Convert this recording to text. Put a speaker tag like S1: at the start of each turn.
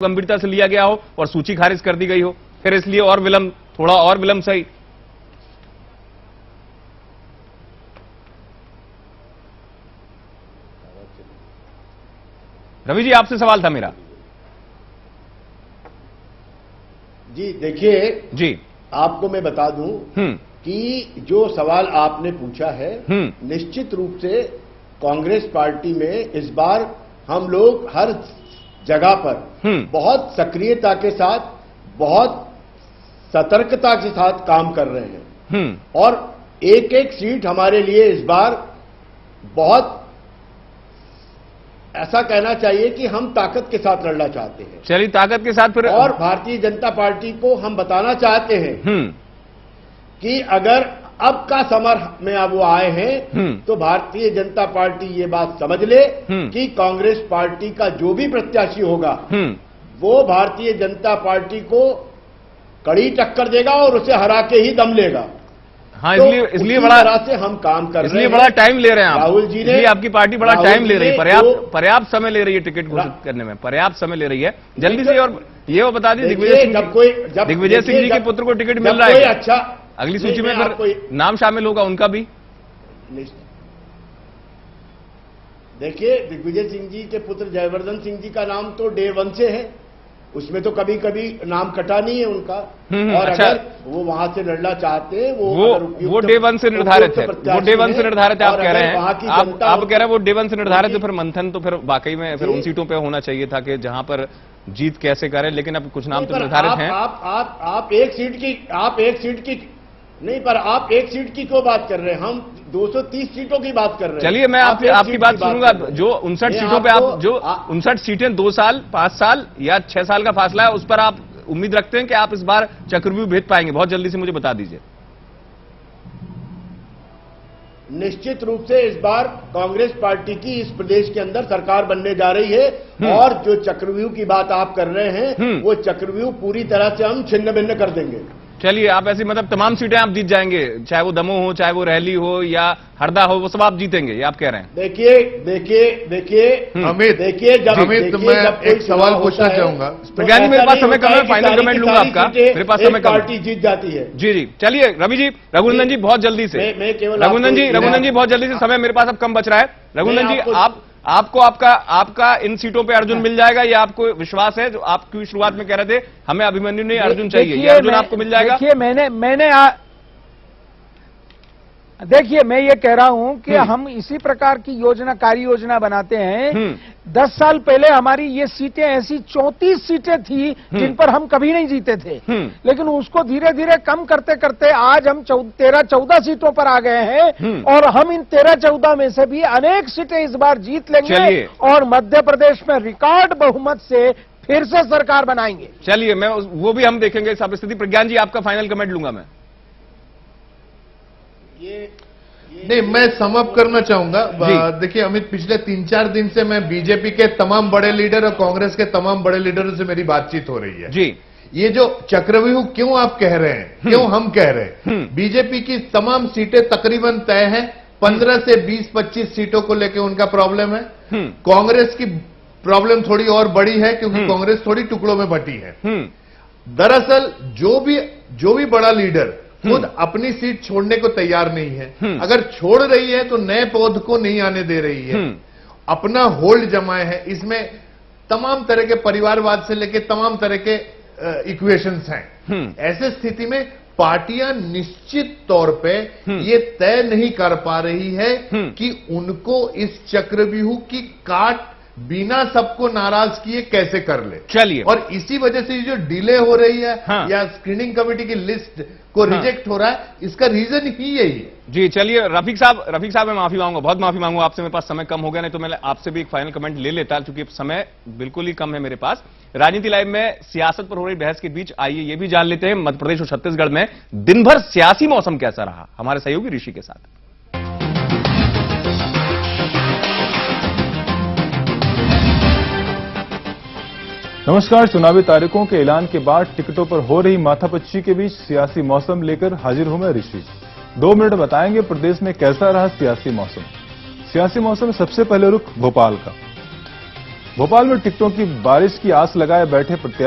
S1: गंभीरता से लिया गया हो और सूची खारिज कर दी गई हो, फिर इसलिए और विलंब, थोड़ा और विलंब सही। रवि जी, आपसे सवाल था मेरा।
S2: जी देखिए
S1: जी,
S2: आपको मैं बता दूं कि जो सवाल आपने पूछा है, निश्चित रूप से कांग्रेस पार्टी में इस बार हम लोग हर जगह पर बहुत सक्रियता के साथ, बहुत सतर्कता के साथ काम कर रहे हैं और एक एक सीट हमारे लिए इस बार बहुत, ऐसा कहना चाहिए कि हम ताकत के साथ लड़ना चाहते हैं।
S1: चलिए ताकत के साथ फिर।
S2: और भारतीय जनता पार्टी को हम बताना चाहते हैं कि अगर अब का समर में अब वो आए हैं तो भारतीय जनता पार्टी ये बात समझ ले कि कांग्रेस पार्टी का जो भी प्रत्याशी होगा वो भारतीय जनता पार्टी को कड़ी टक्कर देगा और उसे हरा के ही दम लेगा।
S1: हाँ,
S2: तो
S1: इसलिए बड़ा
S2: तरह से हम काम कर रहे हैं।
S1: इसलिए बड़ा टाइम ले रहे हैं आप।
S2: राहुल जी ने,
S1: आपकी पार्टी बड़ा टाइम ले रही है, पर्याप्त समय ले रही है टिकट घोषित करने में, पर्याप्त समय ले रही है जल्दी से। और ये वो बता दी, दिग्विजय सिंह जी के पुत्र को टिकट मिल रहा है।
S2: अच्छा,
S1: अगली सूची में फिर नाम शामिल होगा उनका भी।
S2: देखिए, दिग्विजय सिंह जी के पुत्र जयवर्धन सिंह जी का नाम तो डे 1 से है, उसमें तो कभी कभी नाम कटा नहीं है उनका। और
S1: अच्छा,
S2: अगर वो वहां से लड़ना चाहते हैं
S1: वो डे 1 से निर्धारित है, वो डे 1 से निर्धारित है। आप कह रहे हैं, आप कह रहे हैं वो डे 1 से निर्धारित है, फिर मंथन तो फिर वाकई में फिर उन सीटों पे होना चाहिए था कि जहां पर जीत कैसे करें, लेकिन अब कुछ नाम तो निर्धारित हैं।
S2: आप एक सीट की नहीं, पर आप एक सीट की क्यों बात कर रहे हैं? हम 230 सीटों की बात कर रहे हैं।
S1: चलिए, मैं आपकी बात सुनूंगा। जो 59 सीटों पे आप, जो 59 सीटें 2 साल, 5 साल या 6 साल का फासला है, उस पर आप उम्मीद रखते हैं कि आप इस बार चक्रव्यूह भेद पाएंगे? बहुत जल्दी से मुझे बता दीजिए।
S2: निश्चित रूप से इस बार कांग्रेस पार्टी की इस प्रदेश के अंदर सरकार बनने जा रही है और जो चक्रव्यूह की बात आप कर रहे हैं वो चक्रव्यूह पूरी तरह से हम छिन्न भिन्न कर देंगे।
S1: चलिए, आप ऐसी मतलब तमाम सीटें आप जीत जाएंगे, चाहे वो दमोह हो, चाहे वो रैली हो या हरदा हो, वो सब आप जीतेंगे, ये आप कह रहे हैं?
S2: देखिए
S3: अमित, मैं एक सवाल पूछना चाहूंगा।
S1: प्रज्ञा जी, मेरे पास समय कम है, फाइनल कमेंट लूंगा आपका, मेरे पास समय कम है।
S2: पार्टी जीत जाती है।
S1: जी, चलिए रवि जी, रघुनंदन जी बहुत जल्दी से, रघुनंदन जी बहुत जल्दी से, समय मेरे पास अब कम बच रहा है। रघुनंदन जी, आपको आपका इन सीटों पे अर्जुन मिल जाएगा, ये आपको विश्वास है? जो आपकी शुरुआत में कह रहे थे हमें अभिमन्यु नहीं अर्जुन चाहिए, ये अर्जुन आपको मिल जाएगा?
S4: देखिए मैं ये कह रहा हूं कि हम इसी प्रकार की योजना, कार्य योजना बनाते हैं। 10 साल पहले हमारी ये सीटें ऐसी 34 सीटें थी जिन पर हम कभी नहीं जीते थे, लेकिन उसको धीरे धीरे कम करते करते आज हम 13-14 सीटों पर आ गए हैं और हम इन 13-14 में से भी अनेक सीटें इस बार जीत लेंगे और मध्य प्रदेश में रिकॉर्ड बहुमत से फिर से सरकार बनाएंगे।
S1: चलिए, मैं वो भी हम देखेंगे इस परिस्थिति। प्रज्ञान जी, आपका फाइनल कमेंट लूंगा मैं।
S3: नहीं, मैं सम अप करना चाहूंगा। देखिए अमित, पिछले 3-4 दिन से मैं बीजेपी के तमाम बड़े लीडर और कांग्रेस के तमाम बड़े लीडरों से मेरी बातचीत हो रही है।
S1: जी,
S3: ये जो चक्रव्यूह क्यों आप कह रहे हैं, क्यों हम कह रहे हैं? बीजेपी की तमाम सीटें तकरीबन तय हैं, 15 से 20-25 सीटों को लेकर उनका प्रॉब्लम है। कांग्रेस की प्रॉब्लम थोड़ी और बड़ी है क्योंकि कांग्रेस थोड़ी टुकड़ों में बटी है। दरअसल जो भी बड़ा लीडर खुद अपनी सीट छोड़ने को तैयार नहीं है, अगर छोड़ रही है तो नए पौध को नहीं आने दे रही है, अपना होल्ड जमाए है। इसमें तमाम तरह के परिवारवाद से लेकर तमाम तरह के इक्वेशंस हैं। ऐसे स्थिति में पार्टियां निश्चित तौर पे ये तय नहीं कर पा रही है कि उनको इस चक्रव्यूह की काट बिना सबको नाराज किए कैसे कर ले।
S1: चलिए,
S3: और इसी वजह से जो डिले हो रही है या स्क्रीनिंग कमेटी की लिस्ट को रिजेक्ट हो रहा है, इसका रीजन ही यही है।
S1: जी, चलिए रफीक साहब मैं माफी मांगूंगा, बहुत माफी मांगूंगा आपसे, मेरे पास समय कम हो गया, नहीं तो मैं आपसे भी एक फाइनल कमेंट ले लेता, क्योंकि समय बिल्कुल ही कम है मेरे पास। राजनीति लाइव में सियासत पर हो रही बहस के बीच आइए ये भी जान लेते हैं मध्य प्रदेश और छत्तीसगढ़ में दिन भर सियासी मौसम कैसा रहा, हमारे सहयोगी ऋषि के साथ।
S5: नमस्कार। चुनावी तारीखों के ऐलान के बाद टिकटों पर हो रही माथापच्ची के बीच सियासी मौसम लेकर हाजिर हूं मैं ऋषि। 2 मिनट बताएंगे प्रदेश में कैसा रहा सियासी मौसम। सियासी मौसम सबसे पहले रुख भोपाल का। भोपाल में टिकटों की बारिश की आस लगाए बैठे प्रत्याशी